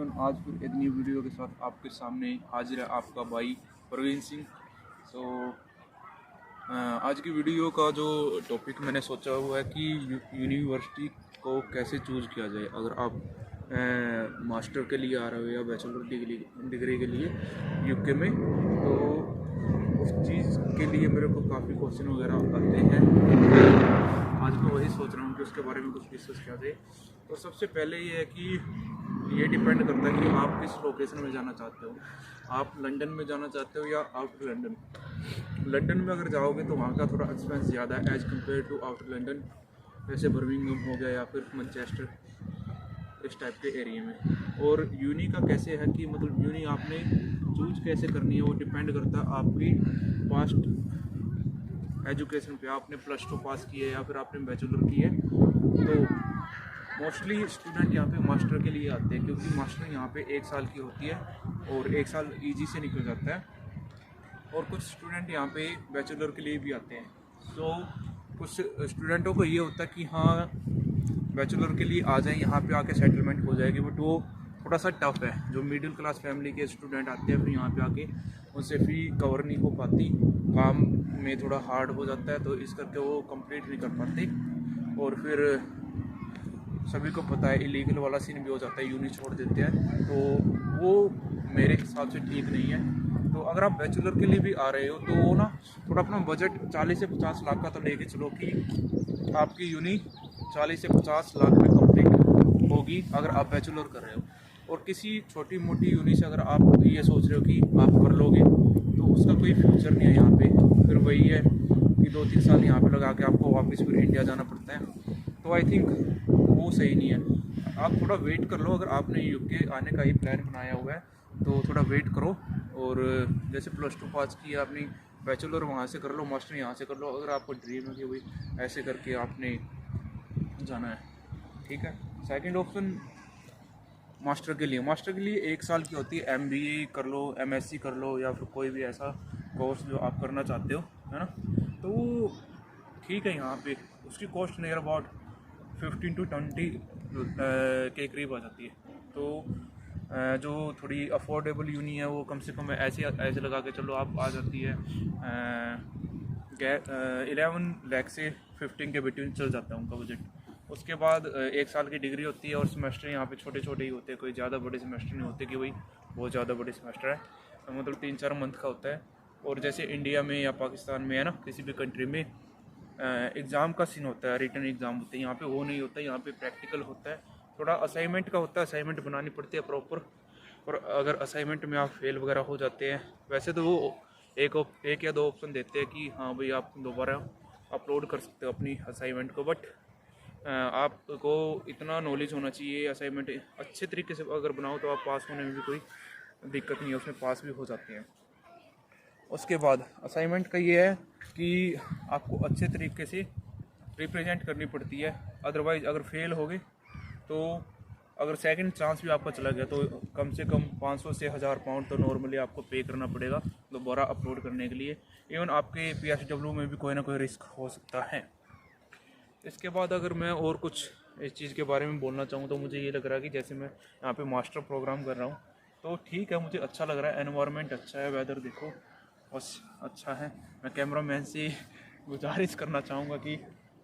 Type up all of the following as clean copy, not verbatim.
Everyone, आज फिर एक न्यू वीडियो के साथ आपके सामने हाजिर है आपका भाई प्रवीण सिंह। सो आज की वीडियो का जो टॉपिक मैंने सोचा हुआ है कि यूनिवर्सिटी को कैसे चूज़ किया जाए। अगर आप मास्टर के लिए आ रहे हो या बैचलर डिग्री के लिए यूके में, तो उस चीज़ के लिए मेरे को काफ़ी क्वेश्चन वगैरह आते हैं। आज मैं वही सोच रहा हूँ कि उसके बारे में कुछ डिस्कस किया जाए। तो सबसे पहले ये है कि ये डिपेंड करता है कि आप किस लोकेशन में जाना चाहते हो। आप लंदन में जाना चाहते हो या आउटर लंदन। लंदन में अगर जाओगे तो वहाँ का थोड़ा एक्सपेंस ज़्यादा है as compare to outer London, जैसे बर्मिंघम हो गया या फिर मैनचेस्टर, इस टाइप के एरिया में। और यूनी का कैसे है कि मतलब यूनी आपने चूज कैसे करनी है वो डिपेंड करता है आपकी पास्ट एजुकेशन पे। आपने +2 पास की है या फिर आपने बैचलर की है, तो मोस्टली स्टूडेंट यहाँ पे मास्टर के लिए आते हैं, क्योंकि मास्टर यहाँ पे 1 साल की होती है और 1 साल ईजी से निकल जाता है। और कुछ स्टूडेंट यहाँ पे बैचलर के लिए भी आते हैं। सो कुछ स्टूडेंटों को ये होता है कि हाँ बैचलर के लिए आ जाएं, यहाँ पे आके सेटलमेंट हो जाएगी, बट वो थोड़ा सा टफ है। जो मिडिल क्लास फैमिली के स्टूडेंट आते हैं फिर यहाँ पे आके उनसे फ़ी कवर नहीं हो पाती, काम में थोड़ा हार्ड हो जाता है, तो इस करके वो कंप्लीट नहीं कर पाते। और फिर सभी को पता है इलीगल वाला सीन भी हो जाता है, यूनी छोड़ देते हैं, तो वो मेरे हिसाब से ठीक नहीं है। तो अगर आप बैचलर के लिए भी आ रहे हो तो वो ना थोड़ा अपना बजट 40 से 50 लाख का तो लेके चलो कि आपकी यूनी 40 से 50 लाख में कंप्लीट होगी अगर आप बैचलर कर रहे हो। और किसी छोटी मोटी यूनी से अगर आप ये सोच रहे हो कि आप कर लोगे तो उसका कोई फ्यूचर नहीं है यहाँ पे। फिर वही है कि 2-3 साल यहाँ पे लगा के आपको वापस फिर इंडिया जाना पड़ता है, तो आई थिंक वो सही नहीं है। आप थोड़ा वेट कर लो। अगर आपने यूके आने का ही प्लान बनाया हुआ है तो थोड़ा वेट करो। और जैसे +2 पास की आपने, बैचलर वहाँ से कर लो, मास्टर यहाँ से कर लो। अगर आपको ड्रीम है कि भाई ऐसे करके आपने जाना है, ठीक है। सेकंड ऑप्शन मास्टर के लिए 1 साल की होती है। MBA कर लो, MSc कर लो, या फिर कोई भी ऐसा कोर्स जो आप करना चाहते हो, है ना। तो वो ठीक है, यहाँ पे उसकी कॉस्ट नियर अबाउट 15 to 20 के करीब आ जाती है। तो जो थोड़ी अफोर्डेबल यूनी है वो कम से कम ऐसे लगा के चलो आप आ जाती है 11 लाख से 15 के बिटवीन चल जाता है उनका बजट। उसके बाद 1 साल की डिग्री होती है और सेमेस्टर यहाँ पे छोटे छोटे ही होते हैं, कोई ज़्यादा बड़े सेमेस्टर नहीं होते कि भाई बहुत ज़्यादा बड़े सेमेस्टर है, तो मतलब 3-4 मंथ का होता है। और जैसे इंडिया में या पाकिस्तान में है ना, किसी भी कंट्री में एग्ज़ाम का सीन होता है, रिटन एग्ज़ाम होते हैं, यहाँ पे वो नहीं होता। यहाँ पे प्रैक्टिकल होता है, थोड़ा असाइनमेंट का होता है, असाइनमेंट बनानी पड़ती है प्रॉपर। और अगर असाइनमेंट में आप फेल वगैरह हो जाते हैं, वैसे तो वो एक या 2 ऑप्शन देते हैं कि हाँ भाई आप दोबारा अपलोड कर सकते हो अपनी असाइनमेंट को, बट आपको इतना नॉलेज होना चाहिए। असाइनमेंट अच्छे तरीके से अगर बनाओ तो आप पास होने में भी कोई दिक्कत नहीं है, उसमें पास भी हो जाते हैं। उसके बाद असाइनमेंट का ये है कि आपको अच्छे तरीके से रिप्रेजेंट करनी पड़ती है, अदरवाइज़ अगर फेल हो गए तो अगर सेकंड चांस भी आपका चला गया तो कम से कम 500 से 1000 पाउंड तो नॉर्मली आपको पे करना पड़ेगा दोबारा अपलोड करने के लिए। इवन आपके PSW में भी कोई ना कोई रिस्क हो सकता है। इसके बाद अगर मैं और कुछ इस चीज़ के बारे में बोलना चाहूँ तो मुझे ये लग रहा है कि जैसे मैं यहाँ पे मास्टर प्रोग्राम कर रहा हूँ तो ठीक है, मुझे अच्छा लग रहा है। एनवायरनमेंट अच्छा है, वेदर देखो बस अच्छा है। मैं कैमरामैन से गुजारिश करना चाहूँगा कि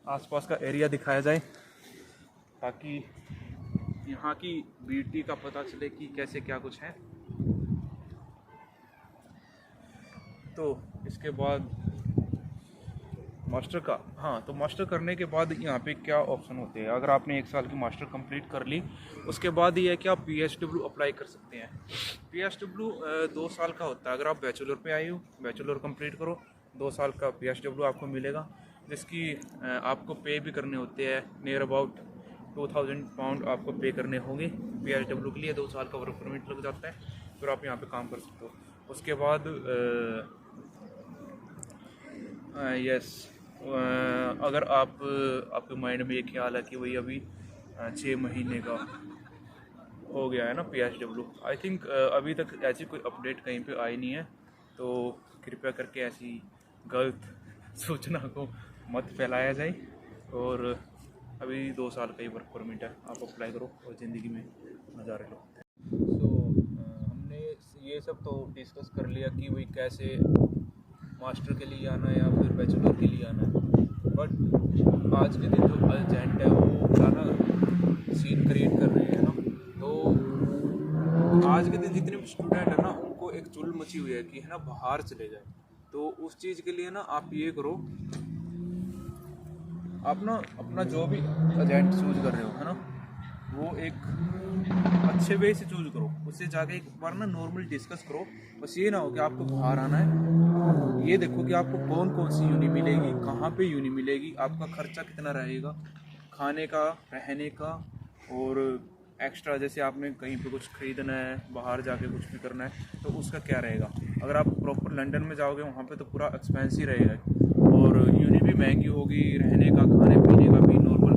आसपास का एरिया दिखाया जाए ताकि यहाँ की ब्यूटी का पता चले कि कैसे क्या कुछ है। तो इसके बाद मास्टर का, हाँ, तो मास्टर करने के बाद यहाँ पे क्या ऑप्शन होते हैं। अगर आपने 1 साल की मास्टर कंप्लीट कर ली, उसके बाद ये है कि आप PSW अप्लाई कर सकते हैं। PSW 2 साल का होता है। अगर आप बैचलर पे आए हो, बैचलर कंप्लीट करो, 2 साल का PSW आपको मिलेगा, जिसकी आपको पे भी करने होते हैं। नियर अबाउट 2000 पाउंड आपको पे करने होंगे PSW के लिए। 2 साल का वर्क परमिट लग जाता है, फिर आप यहाँ पे काम कर सकते हो। उसके बाद यस, अगर आपके माइंड में ये ख्याल है कि भाई अभी 6 महीने का हो गया है ना PSW, आई थिंक अभी तक ऐसी कोई अपडेट कहीं पे आई नहीं है, तो कृपया करके ऐसी गलत सूचना को मत फैलाया जाए। और अभी 2 साल का ही वर्क परमिट है, आप अप्लाई करो और ज़िंदगी में नज़ारे लो। ये सब तो डिस्कस कर लिया कि भाई कैसे मास्टर के लिए आना है या फिर बैचलर के लिए आना है। बट आज के दिन जो एजेंट है वो बड़ा ना सीन क्रिएट कर रहे हैं ना। तो आज के दिन जितने भी स्टूडेंट है ना उनको एक चुल मची हुई है कि है ना बाहर चले जाए। तो उस चीज़ के लिए ना आप ये करो, आप ना अपना जो भी एजेंट चूज कर रहे हो है ना वो एक अच्छे वे से चूज करो। उससे जाके एक बार ना नॉर्मल डिस्कस करो। बस ये ना हो कि आपको बाहर आना है, ये देखो कि आपको कौन कौन सी यूनि मिलेगी, कहाँ पे यूनि मिलेगी, आपका खर्चा कितना रहेगा, खाने का, रहने का, और एक्स्ट्रा जैसे आपने कहीं पे कुछ खरीदना है, बाहर जाके कुछ भी करना है तो उसका क्या रहेगा। अगर आप प्रॉपर लंदन में जाओगे वहाँ पे तो पूरा एक्सपेंस ही रहेगा और यूनि भी महंगी होगी, रहने का, खाने पीने का भी नॉर्मल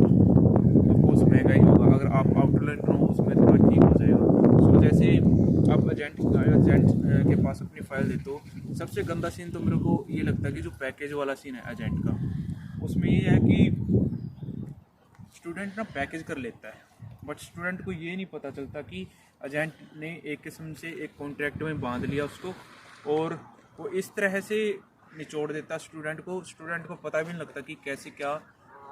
ऑफकोर्स महंगा ही होगा। अगर आप आउटर लंदन हो उसमें थोड़ा ठीक हो जाएगा। सो जैसे आप एजेंट के पास अपनी फ़ाइल देते हो, सबसे गंदा सीन तो मेरे को ये लगता है कि जो पैकेज वाला सीन है एजेंट का, उसमें ये है कि स्टूडेंट ना पैकेज कर लेता है बट स्टूडेंट को ये नहीं पता चलता कि एजेंट ने एक किस्म से एक कॉन्ट्रैक्ट में बांध लिया उसको और वो इस तरह से निचोड़ देता स्टूडेंट को पता भी नहीं लगता कि कैसे क्या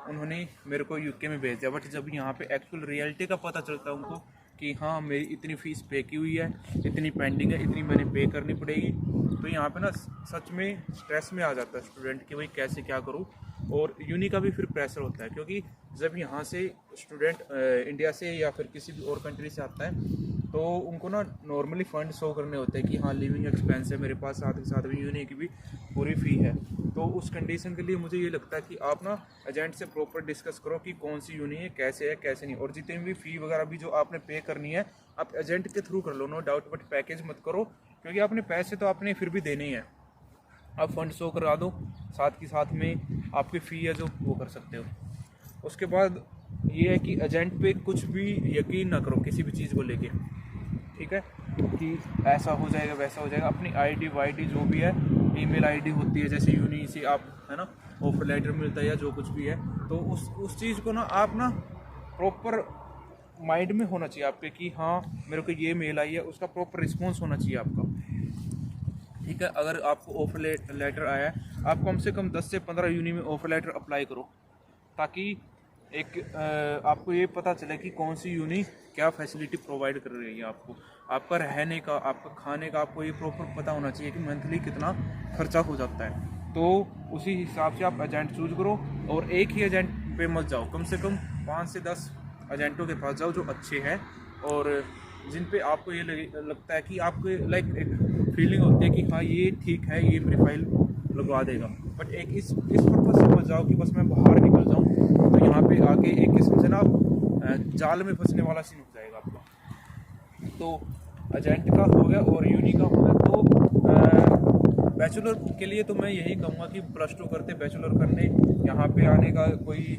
उन्होंने मेरे को यूके में भेज दिया। बट जब यहाँ पे एक्चुअल रियलिटी का पता चलता है उनको कि हाँ मेरी इतनी फ़ीस पे की हुई है, इतनी पेंडिंग है, इतनी मैंने पे करनी पड़ेगी, तो यहाँ पे ना सच में स्ट्रेस में आ जाता है स्टूडेंट कि भाई कैसे क्या करूँ। और यूनि का भी फिर प्रेशर होता है क्योंकि जब यहाँ से स्टूडेंट इंडिया से या फिर किसी भी और कंट्री से आता है तो उनको ना नॉर्मली फ़ंड शो करने होते हैं कि हाँ लिविंग एक्सपेंस है मेरे पास, साथ के साथ भी यूनि की भी पूरी फ़ी है। तो उस कंडीशन के लिए मुझे ये लगता है कि आप ना एजेंट से प्रॉपर डिस्कस करो कि कौन सी यूनि है कैसे नहीं, और जितनी भी फ़ी वगैरह भी जो आपने पे करनी है आप एजेंट के थ्रू कर लो, नो डाउट, बट पैकेज मत करो क्योंकि आपने पैसे तो आपने फिर भी देने ही हैं। आप फंड शो करा दो, साथ के साथ में आपकी फ़ी है जो वो कर सकते हो। उसके बाद ये है कि एजेंट पे कुछ भी यकीन ना करो किसी भी चीज़ को लेके, ठीक है, कि ऐसा हो जाएगा वैसा हो जाएगा। अपनी आईडी वाईडी जो भी है, ईमेल आईडी होती है जैसे यूनि से आप है ना ऑफर लेटर मिलता है या जो कुछ भी है, तो उस चीज़ को ना आप ना प्रॉपर माइंड में होना चाहिए आपके कि हाँ मेरे को ये मेल आई है, उसका प्रॉपर रिस्पॉन्स होना चाहिए आपका, ठीक है। अगर आपको ऑफर लेटर आया है आप कम से कम 10 से 15 यूनि में ऑफर लेटर अप्लाई करो ताकि एक आपको ये पता चले कि कौन सी यूनि क्या फैसिलिटी प्रोवाइड कर रही है आपको, आपका रहने का, आपका खाने का, आपको ये प्रॉपर पता होना चाहिए कि मंथली कितना खर्चा हो जाता है। तो उसी हिसाब से आप एजेंट चूज करो और एक ही एजेंट पे मत जाओ, कम से कम 5 से 10 एजेंटों के पास जाओ जो अच्छे हैं और जिन पे आपको ये लगता है कि आपको लाइक एक फीलिंग होती है कि हाँ ये ठीक है, ये मेरी फाइल लगवा देगा। बट एक इस पर्पज़ से मत जाओ कि बस मैं बाहर निकल जाऊँ, तो यहाँ पे आके एक किस्म से ना जाल में फंसने वाला सीन हो जाएगा आपका। तो एजेंट का हो गया और यूनि का हो गया। तो बैचलर के लिए तो मैं यही कहूँगा कि +2 करते बैचलर करने यहाँ पे आने का कोई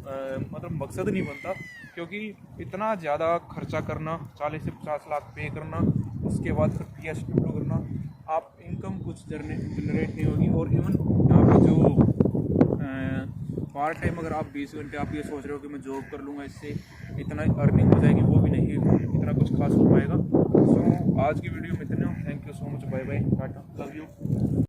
मतलब मकसद नहीं बनता क्योंकि इतना ज़्यादा खर्चा करना, 40 से 50 लाख पे करना, उसके बाद फिर PhD करना, आप इनकम कुछ जनरेट नहीं होगी। और इवन यहाँ पे जो पार्ट टाइम अगर आप 20 घंटे आप ये सोच रहे हो कि मैं जॉब कर लूँगा इससे इतना अर्निंग हो जाएगी, वो भी नहीं, इतना कुछ खास हो पाएगा। सो आज की वीडियो में इतना, thank you so much, bye bye, tata, love you.